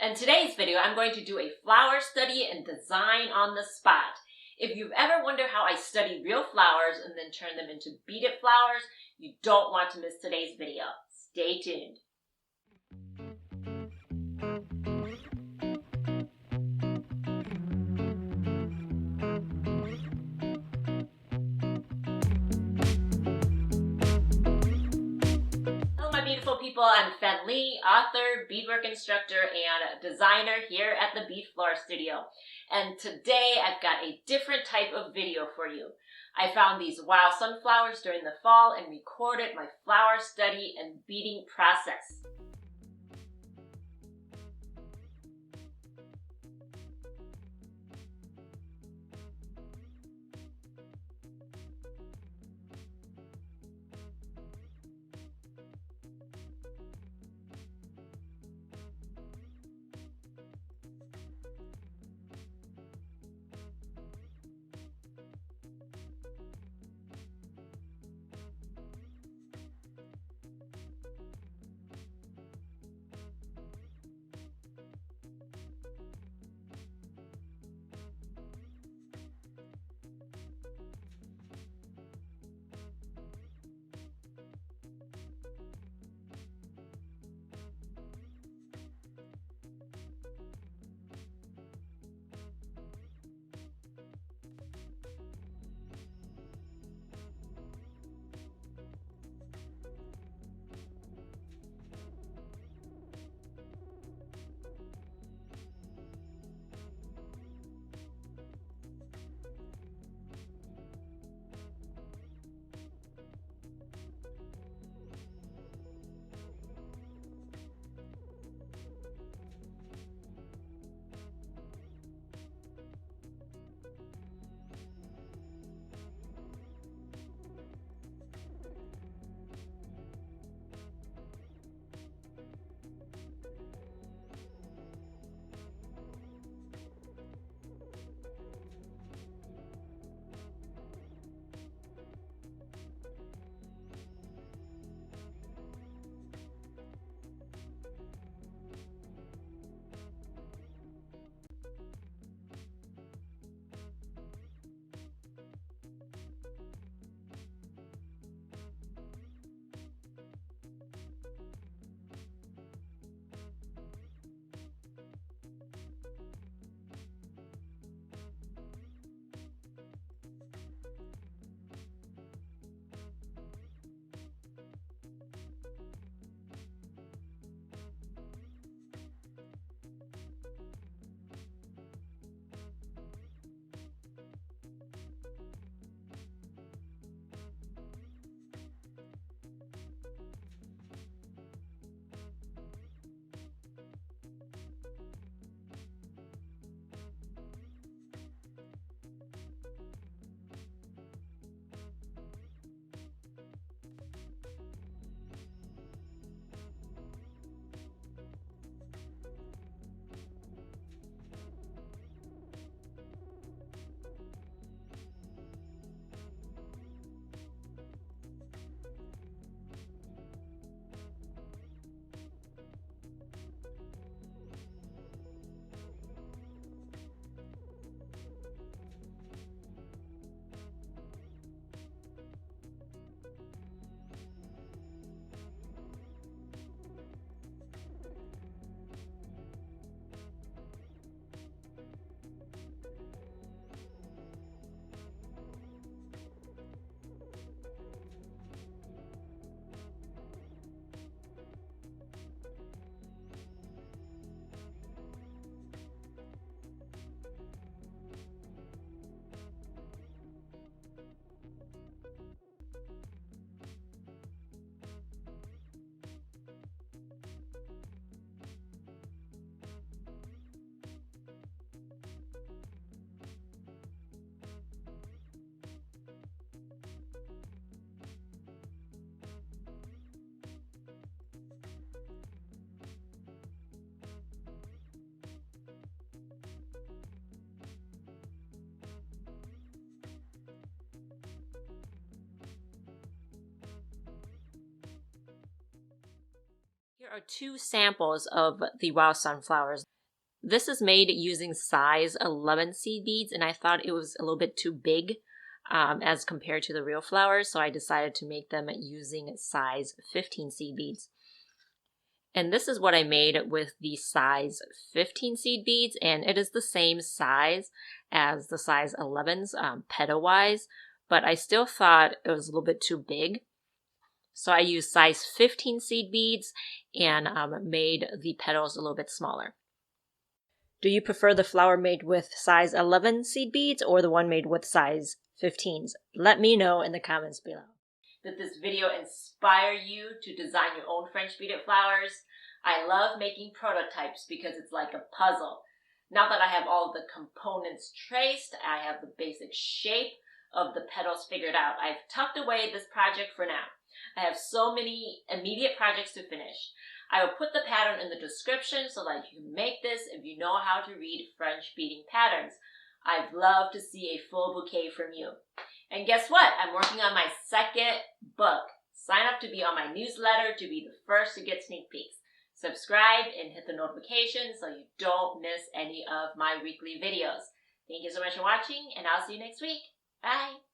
In today's video, I'm going to do a flower study and design on the spot. If you've ever wondered how I study real flowers and then turn them into beaded flowers, you don't want to miss today's video. Stay tuned. Beautiful people, I'm Fen Li, author, beadwork instructor, and designer here at the Bead Flora Studio. And today I've got a different type of video for you. I found these wild sunflowers during the fall and recorded my flower study and beading process. Here are two samples of the wild sunflowers. This is made using size 11 seed beads, and I thought it was a little bit too big as compared to the real flowers, so I decided to make them using size 15 seed beads. And this is what I made with the size 15 seed beads, and it is the same size as the size 11s petal-wise, but I still thought it was a little bit too big. So I used size 15 seed beads and made the petals a little bit smaller. Do you prefer the flower made with size 11 seed beads or the one made with size 15s? Let me know in the comments below. Did this video inspire you to design your own French beaded flowers? I love making prototypes because it's like a puzzle. Now that I have all the components traced, I have the basic shape of the petals figured out. I've tucked away this project for now. I have so many immediate projects to finish. I will put the pattern in the description so that you can make this if you know how to read French beading patterns. I'd love to see a full bouquet from you. And guess what? I'm working on my second book. Sign up to be on my newsletter to be the first to get sneak peeks. Subscribe and hit the notification so you don't miss any of my weekly videos. Thank you so much for watching, and I'll see you next week. Bye!